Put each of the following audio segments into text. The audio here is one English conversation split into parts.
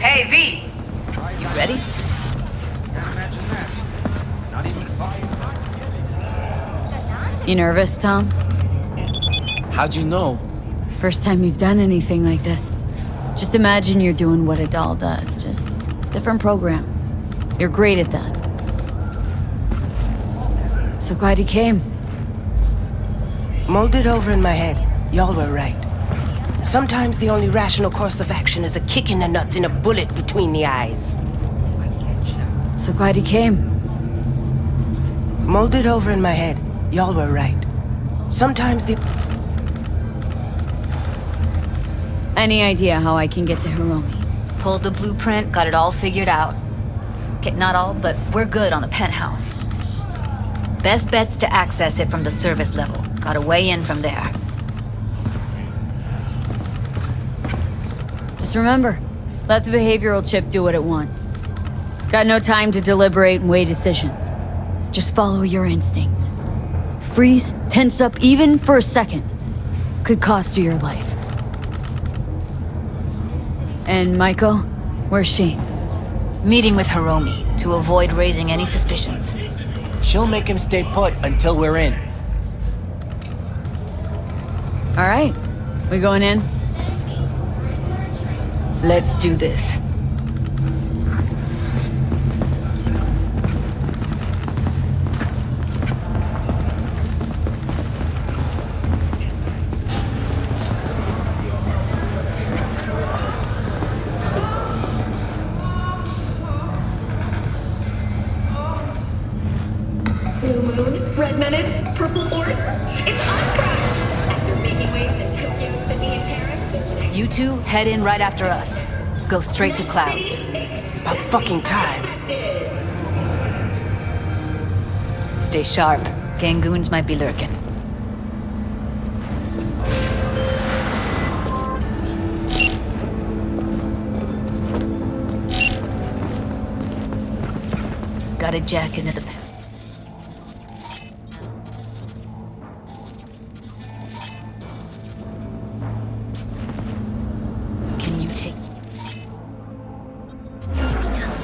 Hey, V! You ready? Can't imagine that. Not even 5. You nervous, Tom? How'd you know? First time you've done anything like this. Just imagine you're doing what a doll does, just different program. You're great at that. So glad you came. Mulled it over in my head. Y'all were right. Sometimes the only rational course of action is a kick in the nuts and a bullet between the eyes. So glad you came. Mulled it over in my head. Y'all were right. Sometimes the... Any idea how I can get to Hiromi? Pulled the blueprint, got it all figured out. Okay, not all, but we're good on the penthouse. Best bet's to access it from the service level. Got a way in from there. Just remember, let the behavioral chip do what it wants. Got no time to deliberate and weigh decisions. Just follow your instincts. Freeze, tense up even for a second. Could cost you your life. And Maiko, where's she? Meeting with Hiromi to avoid raising any suspicions. She'll make him stay put until we're in. All right, we going in? Let's do this. Blue Moon, Red Menace, Purple Force. It's us, cracks! After making waves in Tokyo, Sydney, and Paris. You two head in right after us. Go straight to Clouds. About fucking time. Stay sharp. Gangoons might be lurking. Gotta jack into the... Can you take...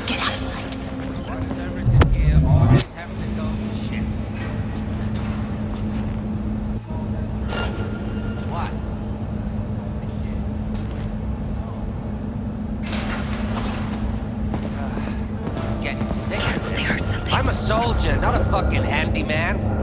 Get out of sight. Why does everything here always have to go to shit? What? Getting sick of They this. heard something. I'm a soldier, not a fucking handyman.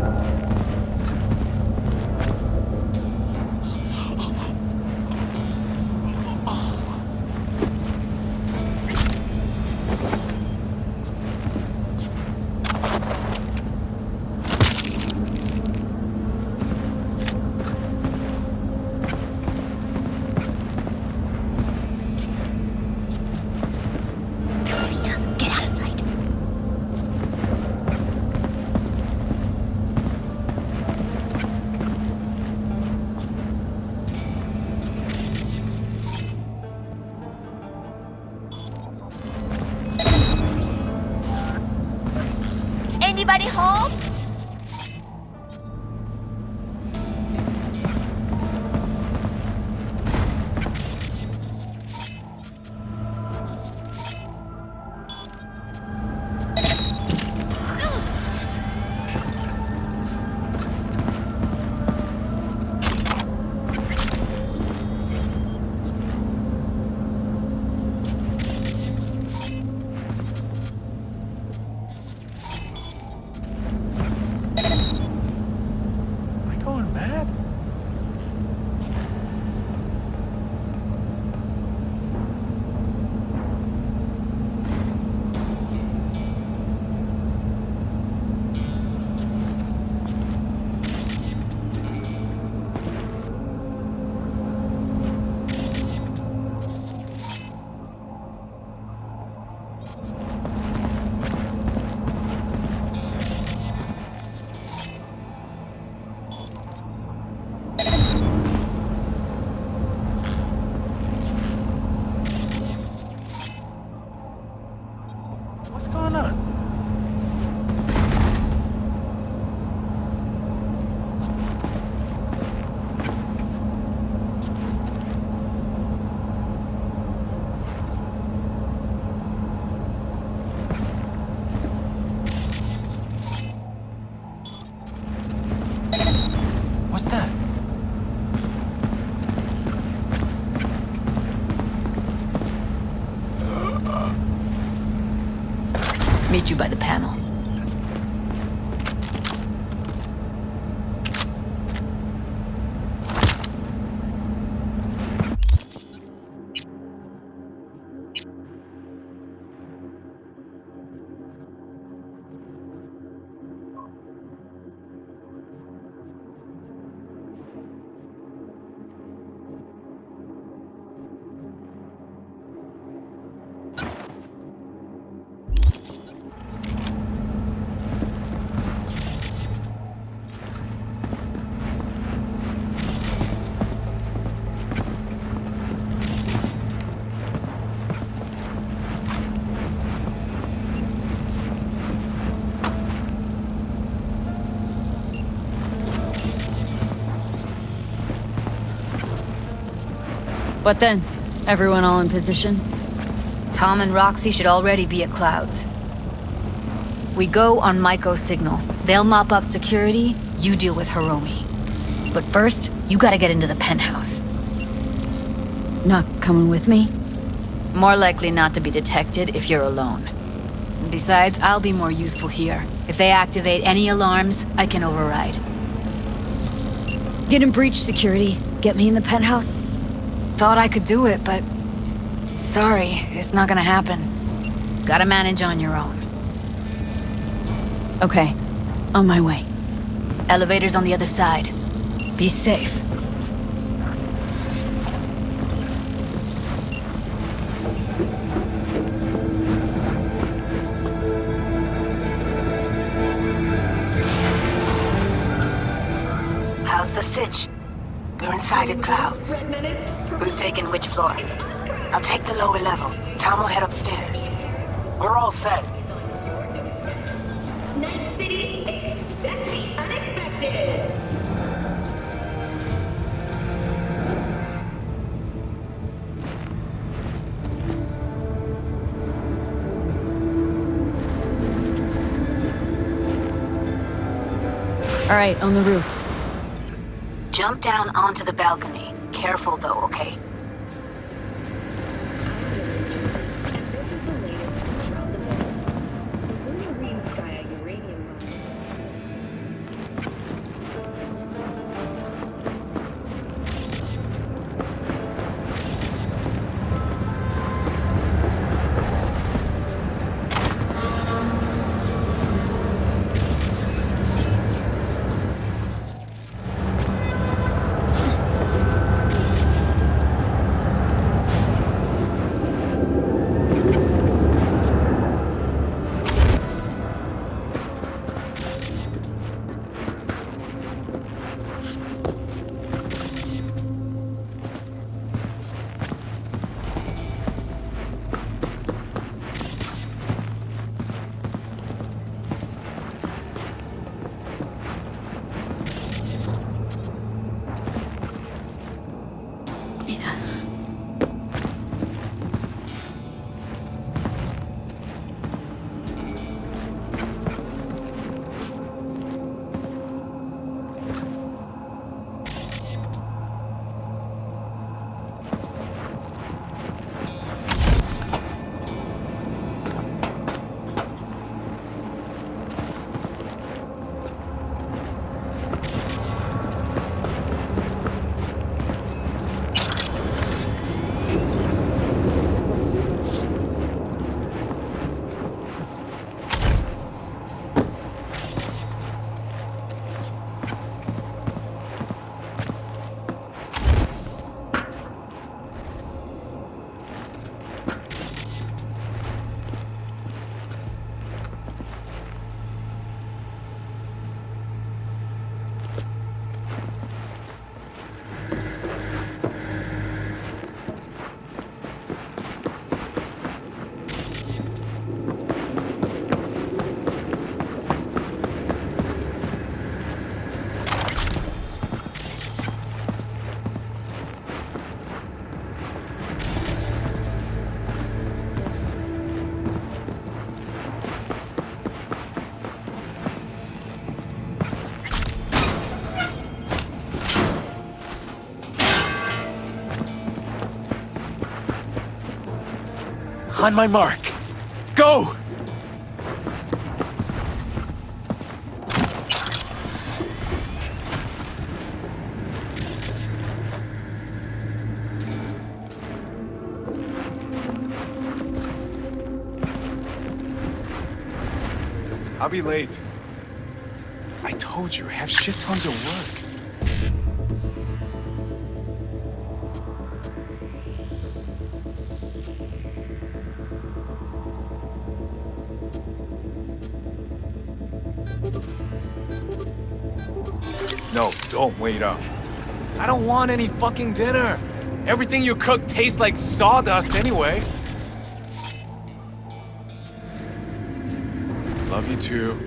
Get out of sight. Anybody home? you by the panel. What then? Everyone all in position? Tom and Roxy should already be at Clouds. We go on Maiko's signal. They'll mop up security, you deal with Hiromi. But first, you gotta get into the penthouse. Not coming with me? More likely not to be detected if you're alone. And besides, I'll be more useful here. If they activate any alarms, I can override. Get in breach security. Get me in the penthouse? Thought I could do it, but... Sorry, it's not gonna happen. Gotta manage on your own. Okay. On my way. Elevator's on the other side. Be safe. How's the sitch? We're inside at Clouds. Red Menace, Who's taking which floor? I'll take the lower level. Tom will head upstairs. We're all set. Night City, expect the unexpected. All right, on the roof. Jump down onto the balcony. Careful though, okay? This is the latest from the lunar green sky uranium mine. On my mark. Go! I'll be late. I told you, I have shit tons of work. No, don't wait up. I don't want any fucking dinner. Everything you cook tastes like sawdust anyway. Love you too.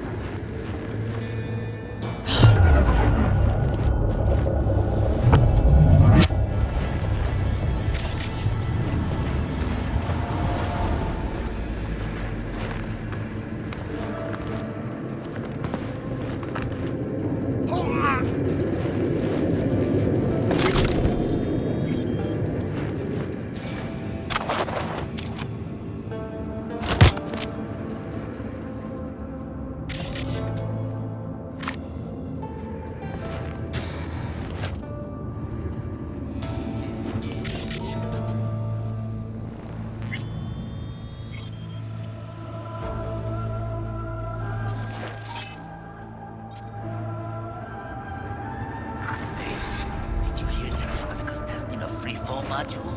Did you hear Telefonica's testing a free-fall module?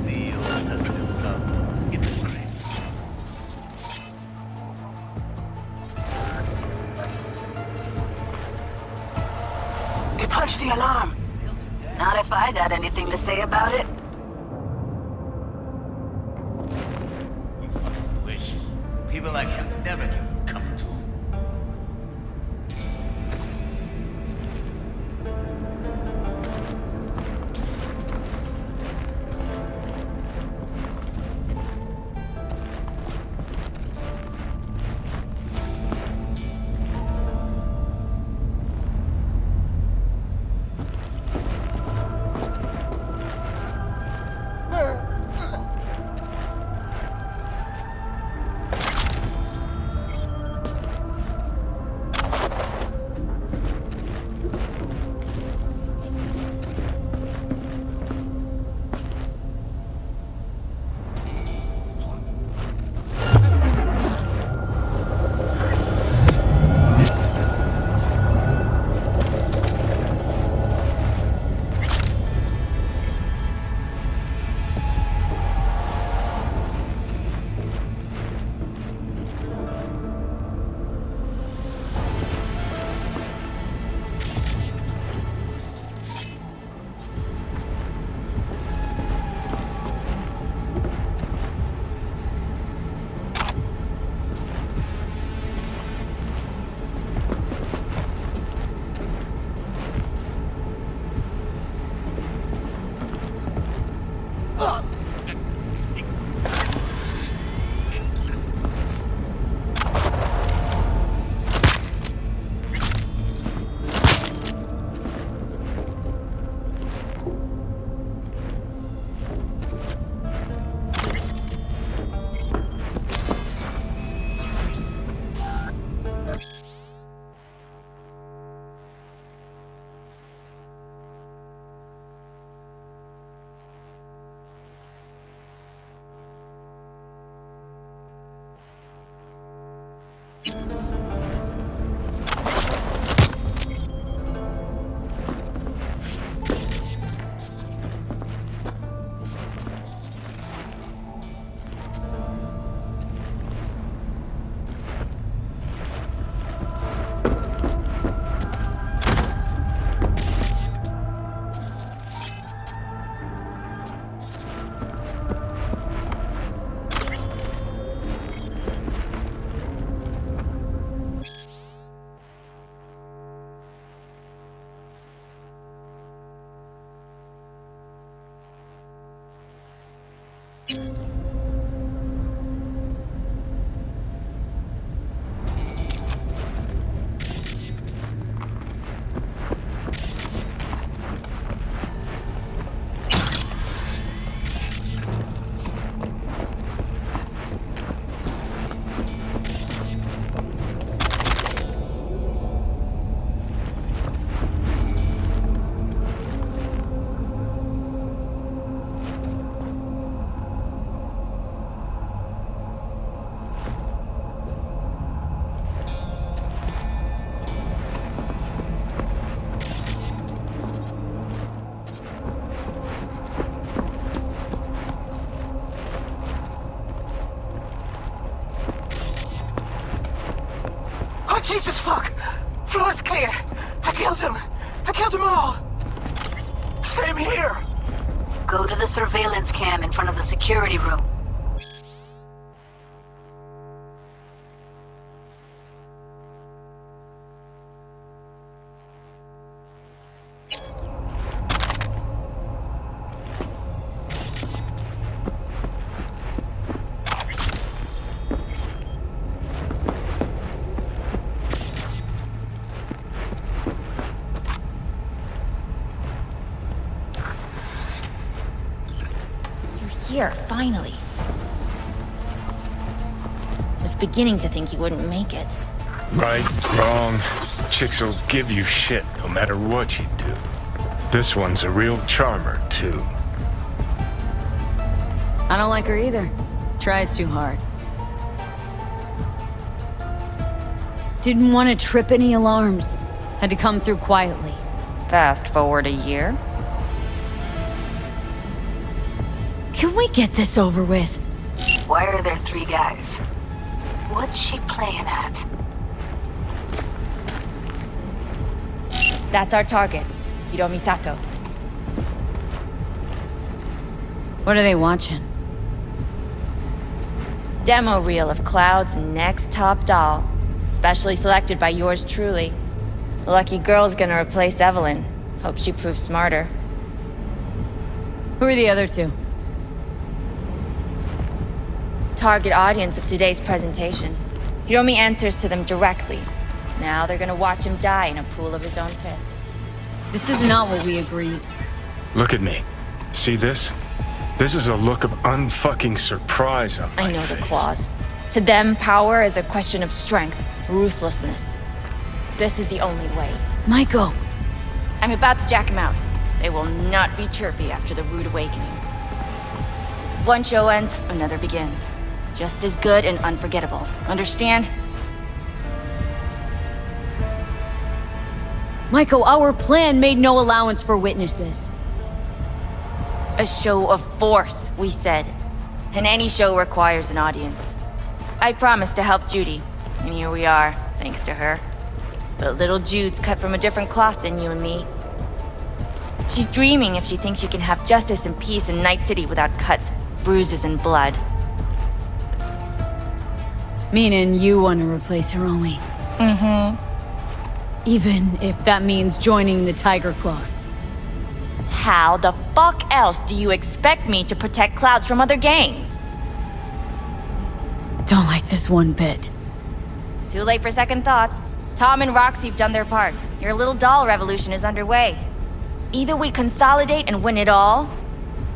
Theo tested himself in the grave. They punched the alarm. Not if I got anything to say about it. We fucking wish. People like him never get what's coming to them. Oh, Jesus fuck! Floor's clear. I killed him. I killed them all. Same here. Go to the surveillance cam in front of the security room. Here, finally. Was beginning to think you wouldn't make it. Right, wrong. Chicks will give you shit no matter what you do. This one's a real charmer, too. I don't like her either. Tries too hard. Didn't want to trip any alarms. Had to come through quietly. Fast forward a year. Can we get this over with? Why are there 3 guys? What's she playing at? That's our target, Hiromi Sato. What are they watching? Demo reel of Cloud's next top doll, specially selected by yours truly. The lucky girl's gonna replace Evelyn. Hope she proves smarter. Who are the other 2? Target audience of today's presentation. Hiromi answers to them directly. Now they're gonna watch him die in a pool of his own piss. This is not what we agreed. Look at me. See this? This is a look of unfucking surprise on my I know face. the claws. To them, power is a question of strength, ruthlessness. This is the only way. Maiko! I'm about to jack him out. They will not be chirpy after the rude awakening. One show ends, another begins. Just as good and unforgettable. Understand? Maiko, our plan made no allowance for witnesses. A show of force, we said. And any show requires an audience. I promised to help Judy, and here we are, thanks to her. But little Jude's cut from a different cloth than you and me. She's dreaming if she thinks she can have justice and peace in Night City without cuts, bruises, and blood. Meaning you want to replace Hiromi. Even if that means joining the Tiger Claws. How the fuck else do you expect me to protect Clouds from other gangs? Don't like this one bit. Too late for second thoughts. Tom and Roxy've done their part. Your little doll revolution is underway. Either we consolidate and win it all,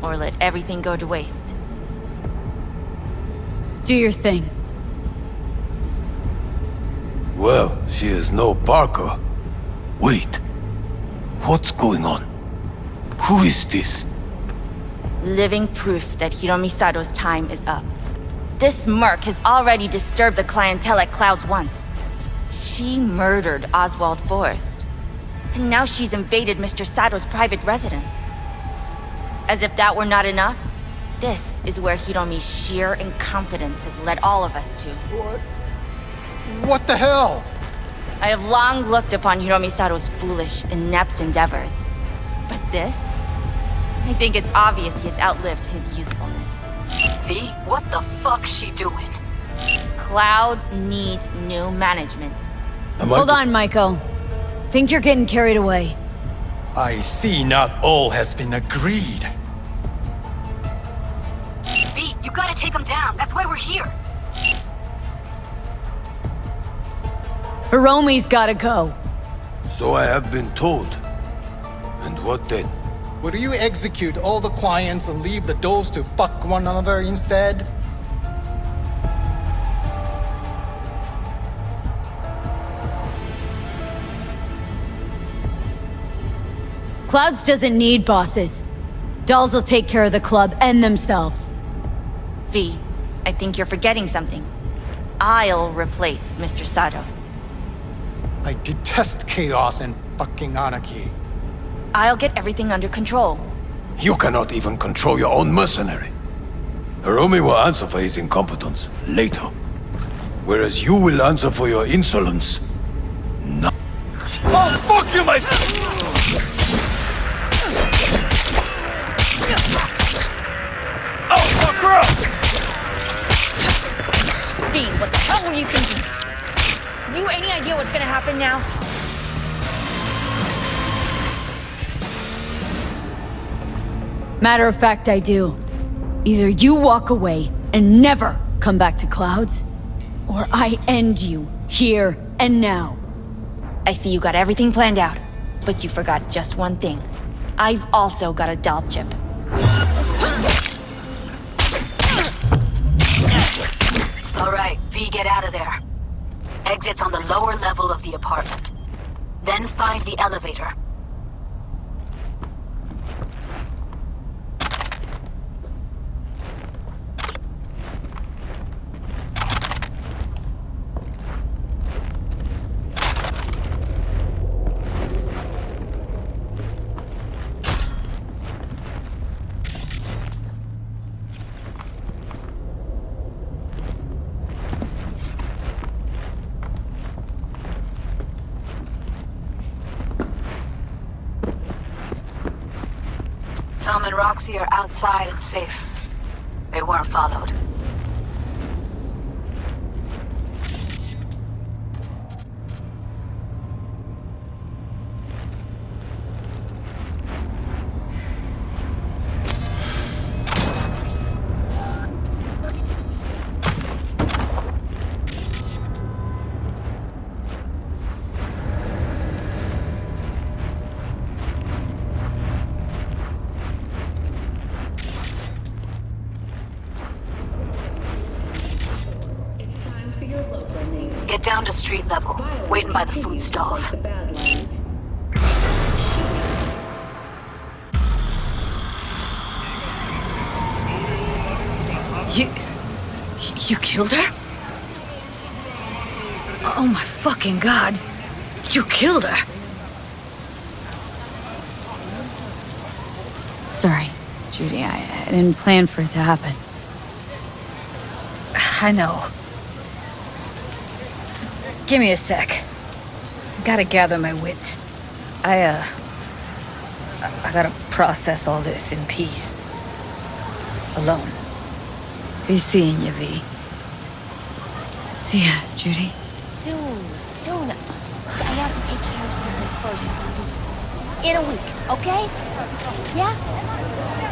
or let everything go to waste. Do your thing. Well, she is no Parker. Wait. What's going on? Who is this? Living proof that Hiromi Sato's time is up. This merc has already disturbed the clientele at Clouds once. She murdered Oswald Forrest. And now she's invaded Mr. Sato's private residence. As if that were not enough, this is where Hiromi's sheer incompetence has led all of us to. What the hell? I have long looked upon Hiromi Sato's foolish, inept endeavors. But this? I think it's obvious he has outlived his usefulness. V, what the fuck's she doing? Clouds needs new management. Hold on, Maiko. Think you're getting carried away. I see not all has been agreed. V, you gotta take him down. That's why we're here. Hiromi's gotta go. So I have been told. And what then? Would you execute all the clients and leave the dolls to fuck one another instead? Clouds doesn't need bosses. Dolls will take care of the club and themselves. V, I think you're forgetting something. I'll replace Mr. Sato. I detest chaos and fucking anarchy. I'll get everything under control. You cannot even control your own mercenary. Hiromi will answer for his incompetence later. Whereas you will answer for your insolence Oh, fuck you, my... Oh, fuck her up! Fiend, what the hell were you thinking? You any idea what's gonna happen now? Matter of fact, I do. Either you walk away and never come back to Clouds, or I end you here and now. I see you got everything planned out, but you forgot just one thing. I've also got a doll chip. All right, V, get out of there. Exit's on the lower level of the apartment. Then find the elevator. Tom and Roxy are outside and safe. They weren't followed. Get down to street level, waiting by the food stalls. You killed her? Oh my fucking god. You killed her. Sorry, Judy, I didn't plan for it to happen. I know. Give me a sec. Gotta gather my wits. I gotta process all this in peace. Alone. Be seeing you, V. See ya, Judy. Soon. I have to take care of something first, sweetie. In a week, okay? Yeah?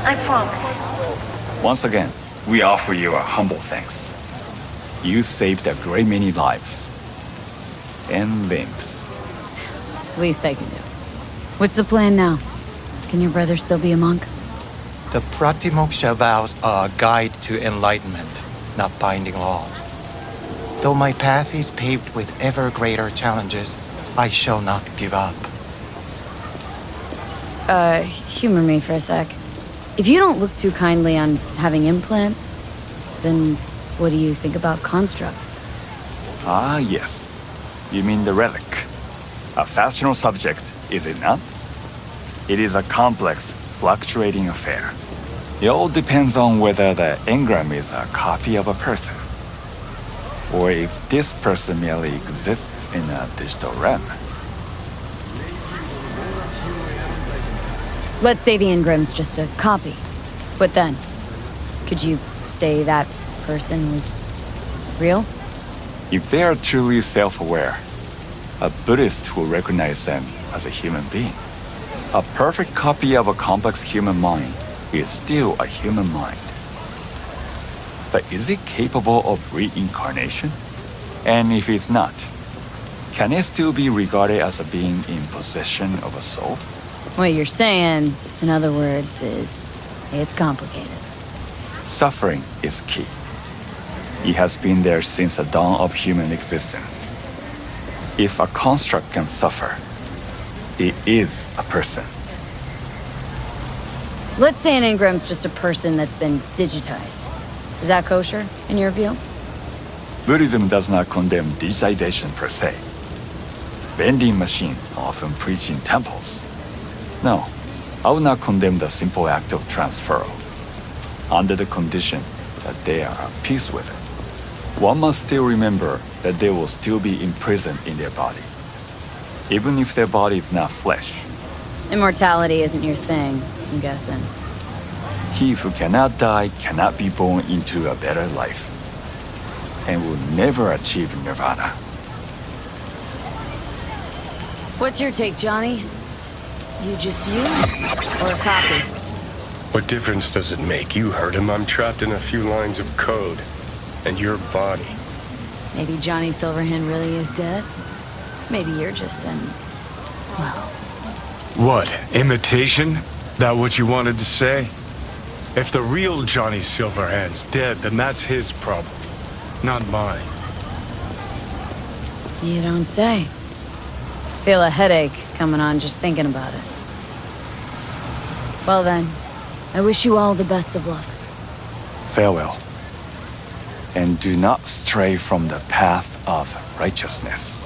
I promise. Once again, we offer you a humble thanks. You saved a great many lives. And limbs. Least I can do. What's the plan now? Can your brother still be a monk? The Pratimoksha vows are a guide to enlightenment, not binding laws. Though my path is paved with ever greater challenges, I shall not give up. Humor me for a sec. If you don't look too kindly on having implants, then what do you think about constructs? Ah, yes. You mean the relic. A fascinal subject, is it not? It is a complex, fluctuating affair. It all depends on whether the engram is a copy of a person, or if this person merely exists in a digital realm. Let's say the engram's just a copy. What then? Could you say that person was real? If they are truly self-aware, a Buddhist will recognize them as a human being. A perfect copy of a complex human mind is still a human mind. But is it capable of reincarnation? And if it's not, can it still be regarded as a being in possession of a soul? What you're saying, in other words, is it's complicated. Suffering is key. It has been there since the dawn of human existence. If a construct can suffer, it is a person. Let's say an engram's just a person that's been digitized. Is that kosher, in your view? Buddhism does not condemn digitization per se. Vending machines often preach in temples. No, I would not condemn the simple act of transfer, under the condition that they are at peace with it. One must still remember that they will still be imprisoned in their body. even if their body is not flesh. Immortality isn't your thing, I'm guessing. He who cannot die cannot be born into a better life, and will never achieve nirvana. What's your take, Johnny? You just you? Or a copy? What difference does it make? You heard him. I'm trapped in a few lines of code. And your body. Maybe Johnny Silverhand really is dead? Maybe you're just an... well... What? Imitation? That what you wanted to say? If the real Johnny Silverhand's dead, then that's his problem. Not mine. You don't say. Feel a headache coming on just thinking about it. Well then, I wish you all the best of luck. Farewell. And do not stray from the path of righteousness.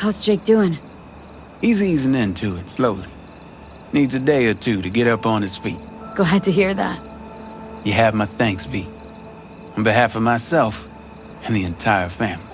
How's Jake doing? He's easing into it, slowly. Needs a day or two to get up on his feet. Glad to hear that. You have my thanks, V. On behalf of myself and the entire family.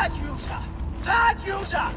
Gladiusa! Gladiusa!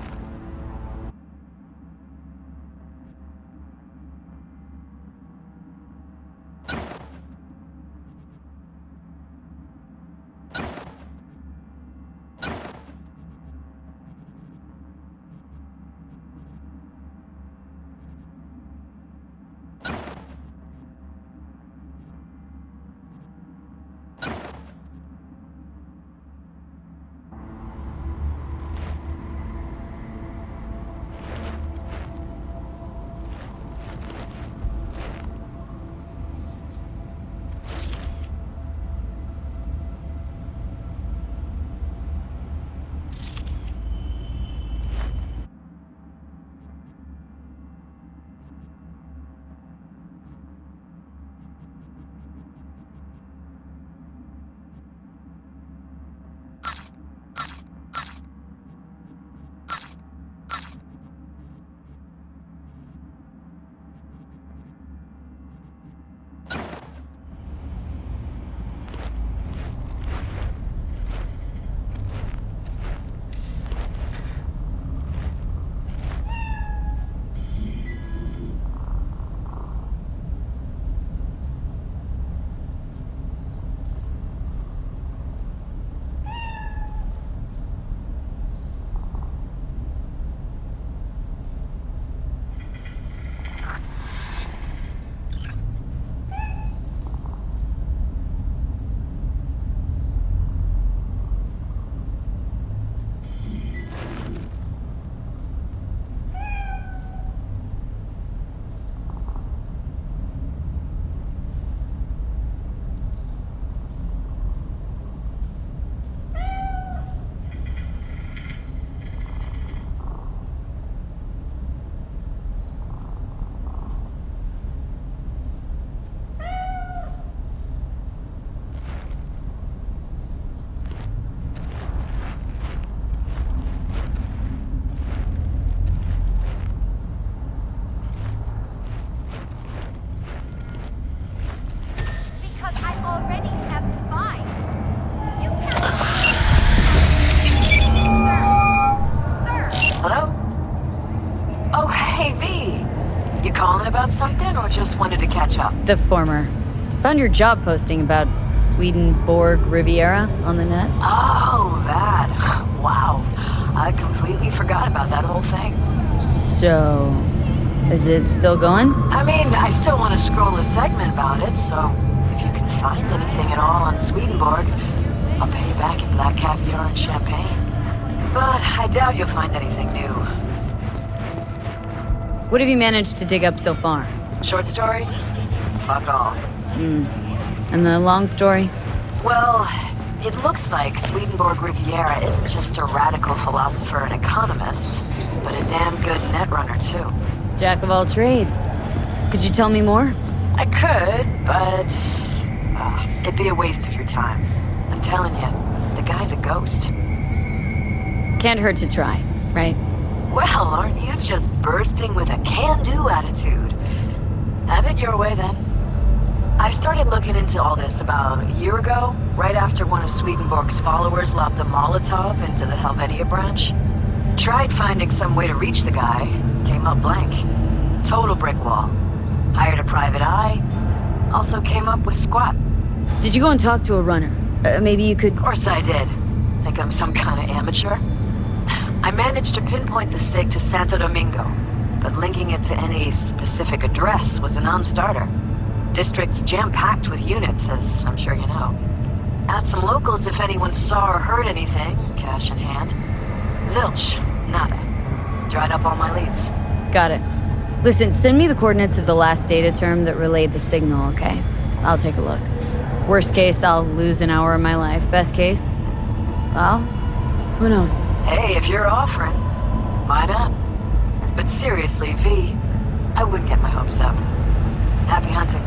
Just wanted to catch up. The former. Found your job posting about Swedenborg Riviera on the net. Oh, that. Wow. I completely forgot about that whole thing. So, is it still going? I mean, I still want to scroll a segment about it, so if you can find anything at all on Swedenborg, I'll pay you back in black caviar and champagne. But I doubt you'll find anything new. What have you managed to dig up so far? Short story? Fuck all. And the long story? Well, it looks like Swedenborg Riviera isn't just a radical philosopher and economist, but a damn good netrunner too. Jack of all trades. Could you tell me more? I could, but it'd be a waste of your time. I'm telling you, the guy's a ghost. Can't hurt to try, right? Well, aren't you just bursting with a can-do attitude? Have it your way, then. I started looking into all this about a year ago, right after one of Swedenborg's followers lobbed a Molotov into the Helvetia branch. Tried finding some way to reach the guy, came up blank. Total brick wall. Hired a private eye, also came up with squat. Did you go and talk to a runner? Maybe you could... Of course I did. Think I'm some kind of amateur? I managed to pinpoint the stake to Santo Domingo, but linking it to any specific address was a non-starter. District's jam-packed with units, as I'm sure you know. Asked some locals if anyone saw or heard anything, cash in hand. Zilch, nada. Dried up all my leads. Got it. Listen, send me the coordinates of the last data term that relayed the signal, okay? I'll take a look. Worst case, I'll lose an hour of my life. Best case, well, who knows? Hey, if you're offering, why not? But seriously, V, I wouldn't get my hopes up. Happy hunting.